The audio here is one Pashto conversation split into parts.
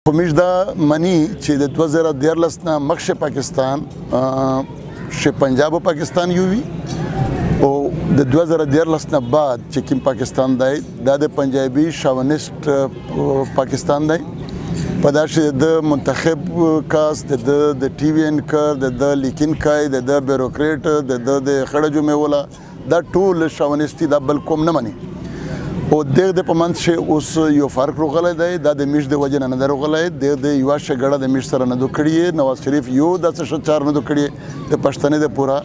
په میش دا منی چې د 2013 نه مخکې پاکستان چې پنجاب او پاکستان یو وي او د 2013 نه بعد چې کوم پاکستان دی دا د پنجابي شاونیست پاکستان دی په دا چې د منتخب کاست د ټي وي انکر د لیکن کای د بیوروکریټ د خړه جمعوله دا ټول شاونیستی دا بل کوم نه مني او د په منځ چې اوس یو فرق راغلی دی دا د میش د وجې نه راغلی د یوه شګړه د میش سره نه دو کړي نواز شریف یو داسې ښه چار نه دو کړي د پښتنې د پوره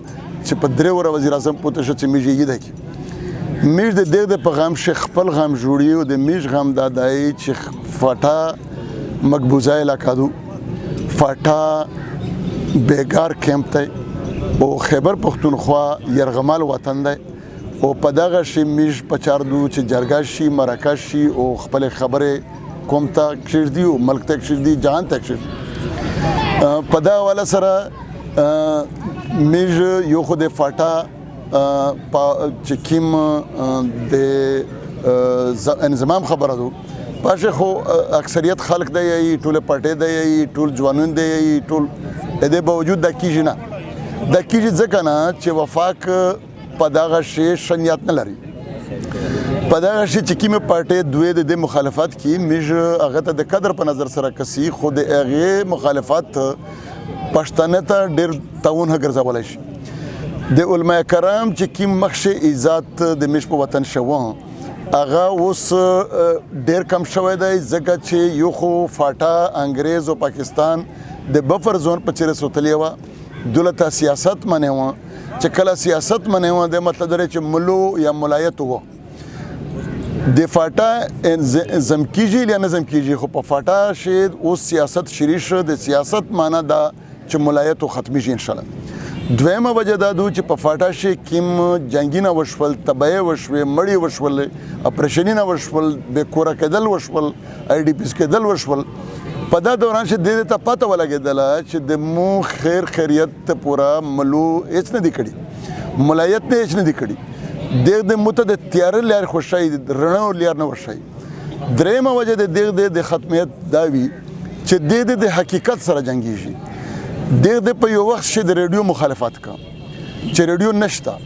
چې په 3 وره وزیر اعظم پوته شو چې میش یې دی میش د دغه په غم چې خپل غم جوړي او د میش غم دا دی چې فاټا مقبوضه علاقه دو فاټا بیګار کیمپ دی او خیبر پختونخوا یرغمال وطن دی او په دغه شی میش په چاردو چې جرګه شي مرکه شي او خپل خبره کوم ته کړدي او ملک ته کړدي جهان ته کړدي په دا والا سره میش یو خو د فاټا چې کیم د انضمام خبره دو پاشه خو اکثریت خلک دی ټول پټې دی ټول ځوانون دی ټول د باوجود د کیږي نه د کیږي ځکه نه چې وفاق په دغه شی شنیات نه لري په دغه شی چې کومه پارټي دوی د مخالفت کی میج هغه ته د قدر په نظر سره کسي خود هغه مخالفت پښتنه ته ډیر تاون ګرځولای شي د علماء کرام چې کوم مخشه عزت د میش په وطن شوه هغه اوس ډیر کم شوی دی ځکه چې یو خو فاټا انګریز او پاکستان د بفر زون په چیرې سوتلی و دولت سیاست منه و چې کله سیاست منه و د مطلب لري چې ملو یا ملایت وو د فاټا زم کیږي یا نه زم کیږي خو په فاټا شي او سیاست شریش د سیاست معنی دا چې ملایت ختمي شي ان شاء الله دویمه وجه دا دو چې په فاټا شي کیم جنگینه وشول تبعه وشوي مړی وشول اپریشنینه وشول به کور کېدل وشول آی ډی پیس کېدل وشول په دا دوران چې د ته پته ولګېدله چې د مو خیر خیریت ته پورا ملو هیڅ نه دی کړي ملایت نه هیڅ نه دی کړي د مته د تیار لار خوشای رڼا لار نه وشای درېمه وجه د ختمیت دا وی چې د حقیقت سره جنگیږي د په یو وخت چې د ریډیو مخالفت کا چې ریډیو نشته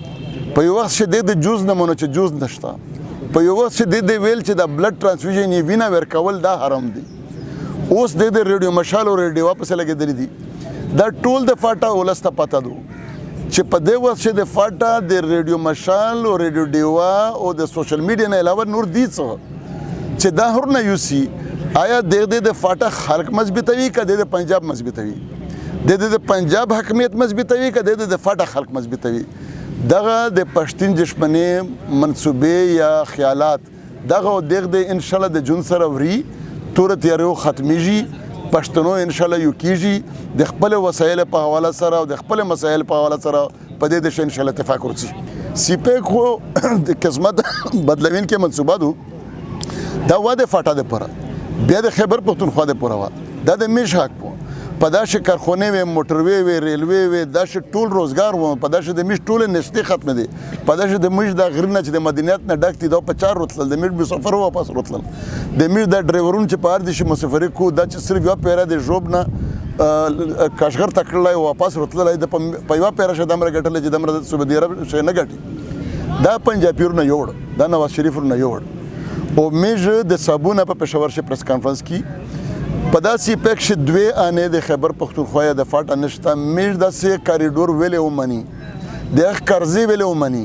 په یو وخت چې د جوز نه مونږ چې جوز نشته په یو وخت چې د ویل چې د بلډ ترانسفیوژن یې وینا ورکول دا حرام دی اوس د ریډیو مشال او ریډیو واپس لګېدلی دي دا ټول د فاټا ولسته پته دو چې په دې وخت چې د فاټا د ریډیو مشال او ریډیو ډیوا او د سوشل میډیا نه علاوه نور دي څه چې دا هر نه یوسي آیا د فاټا خلق مضبوطوي که د پنجاب مضبوطوي د پنجاب حکمیت مضبوطوي که د فاټا خلق مضبوطوي دغه د پښتون دشمنی منصوبې یا خیالات دغه د ان شاء الله د جون سره وري تور تیارو ختمیږي پښتنو ان شاء الله یو کیږي د خپل وسایل په حواله سره او د خپل مسایل په حواله سره په دې د ان شاء الله اتفاق ورسي سیپیک خو د قسمت بدلوین کې منصوبه دو دا واده فاټا د پره بیا د خیبر پختونخوا د پره دا د میش حق په دا شي کارخونه وي موټروي وي ریلوي وي دا شي ټول روزګار وو په دا شي د میش ټول نشته ختم دي په دا شي د میش د غرنه چې د مدینات نه ډکتي دا په 4 رتل د میش به سفر واپس رتل د میش د ډرایورون چې په اړ دي شي مسافر کو دا چې صرف یو پیرا د جوب نه کاشغر تکړلای واپس رتل د په یو پیرا شه د امر غټل چې د امر سعودي عرب شي نه غټي دا پنجابیور نه یوړ دا نواز شریف نه یوړ او میش د صابونه په پېښور شي پریس کانفرنس کی په داسې پک چې دوی انې د خیبر پختونخوا د فاټا نشته میش داسې کاریډور ویلې ومني د قرضې ویلې ومني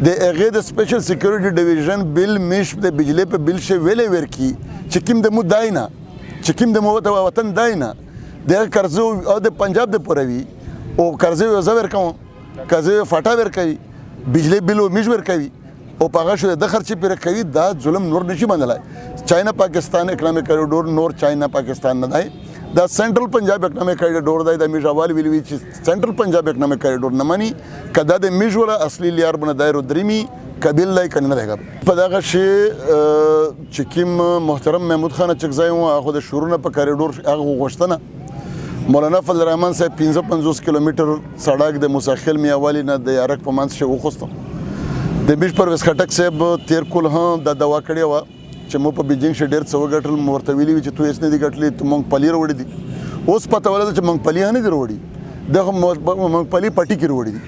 د هغې د سپیشل سیکورټي ډیویژن بل میش د بجلی په بل شي ویلې ورکي چې کوم د مو دای نه چې کوم د مو وطن دای نه د قرضې او د پنجاب د پوروي او قرضې یو زور کوم قرضې فاټا ورکوي بجلی بل میش ورکوي او په هغه شو د خرچې پر کوي دا ظلم نور نشي منلای چاینا پاکستان اکنامک کوریډور نور چاینا پاکستان نه دی دا سنټرل پنجاب اکنامک کوریډور دی د میژوال ویلوي چې سنټرل پنجاب اکنامک کوریډور نه مانی کدا د میژولا اصلي لیار بنه دایرو دریمی قبیل لای کنه نه دی په دغه شی چې کوم محترم محمود خان چکزای و هغه د شورونه په کوریډور هغه غوښتنه مولانا فضل الرحمن صاحب 55 کیلومتر سړک د موساخیل میاوالی نه د یارک په منځ شي وخوسته د میش پرویز خټک صاحب تیر کول هم د دوا کړی و چې مو په بیجینګ شه ډېر څه وګټل مو ورته ویلي وي چې تو هېڅ نه دي ګټلي تو مونږپلي راوړي دي اوس پته ولګه چې مونږپلي نه دي راوړي دغه مونږپلي پټي کې راوړي دي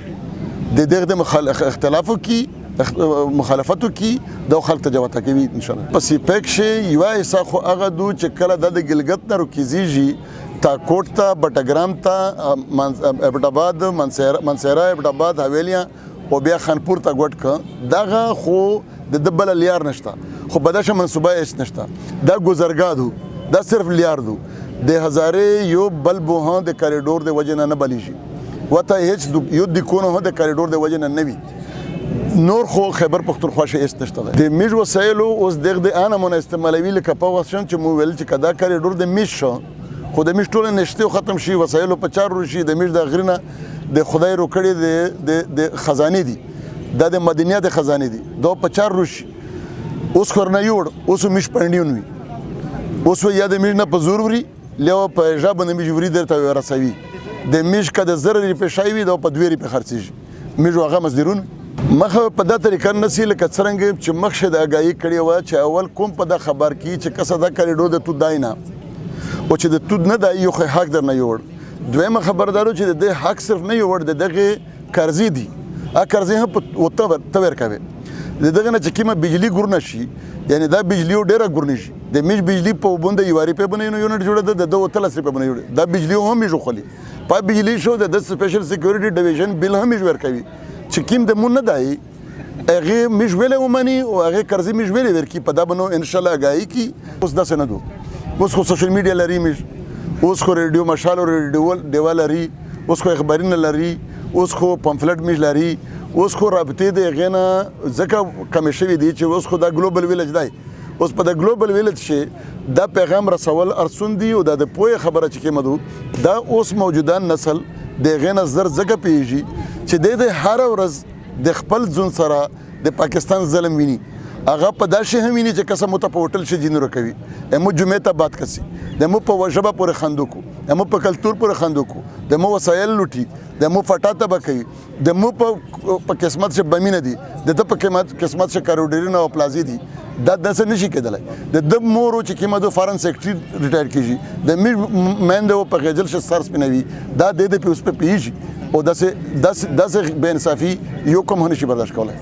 د دغه اختلافو کې مخالفتو کې د خلک ته جوته کوي ان شاء الله پس پک شي یو ایسا خو هغه دو چې کله د ګلګت نه روکیږي تا کوټ ته بټګرام ته ابټاباد منصیرا ابټاباد حویلیاں او بیا خانپور ته ګوټ ک دغه خو د دبل لیار نشته خو بداشه منصوبه هیڅ نشته دا گذرګادو دا صرف لیار دو د هزارې یو بل بوهان د کریډور د وجه نه بلیږي وته هیڅ یو د کونه د کریډور د وجه نه وي نور خو خیبر پختونخوا شي هیڅ نشته د میج وسایلو اوس دغه انا مون استعمالوي لکه په وښن چې مو ویل چې کدا کریډور د میش شو خو د میش ټول نشته ختم شي وسایلو په 4 روشي د میش د غرینه د خدای رو کړي د خزانه دي د مدنیات خزانه دي دو په 4 روشي اوس خورنه یوړ اوس میش پندیون وي اوس یا د میش نه په زور وري لو په جاب نه میش وري درته ورسوي د میش کده زر په شایوي د په 2 په خرڅيږي میش هغه مزدورون مخه په دا طریقه نسی لکه څنګه چې مخشه د اگاهی کړي و چې اول کوم په د خبر کی چې کسه دا کریډو د تو داینا او چې د تو نه د یو حق در نه یوړ دویمه خبردارو چې د حق صرف نه یوړ دغه قرضې دي ا قرضې هم په تور کوي دغه نه چې کیمه بجلی ګور نشي یعنی دا بجلی ډیره ګور نشي د میج بجلی په بوند یواري په بنینو یونټ جوړه د 2 په بنینو دا بجلی هم میجو خلی په بجلی شو د سپیشل سکیورټي ډیویژن بل هم میج ورکوي چې کیم د مون نه دی هغه میج ویلې ومني او هغه قرضې میج ویلې ورکی په دا بنو ان شاء الله غاي کی اوس دا سند اوس خو سوشل میډیا لري میج اوس خو ریډیو مشال ریډیو دیوال لري اوس خو خبرونه لري اوس خو پمفلټ میج لري اوس خو رابطې د غنه ځکه کم شوی دی چې اوس خو دا ګلوبل ویلج دی اوس په د ګلوبل ویلج شي دا پیغام رسول ارسون دی او د پوهه خبره چې کېمدو دا اوس موجوده نسل د غنه زر زګه پیږي چې د هر ورځ د خپل ځون سره د پاکستان ظلم ویني هغه په داسې هم ویني چې کسه مو ته په هوټل شي جنور کوي امو جمعه ته بات کسي دمو په وجبه پورې خندوکو دمو په کلچر پورې خندوکو دمو وسایل لوټي دمو فټاته بکوي دمو په قسمت شه بمینه دي د په قسمت شه کاروډرین او پلازي دي دا داسې نشي کېدلی د مورو چې کیمه د فارن سیکرټری ریټایر کیږي د مند په غجل شه سر سپینوي دا د پیوس په پیږي او داسې بے انصافي یو کوم هنشي برداشت کولای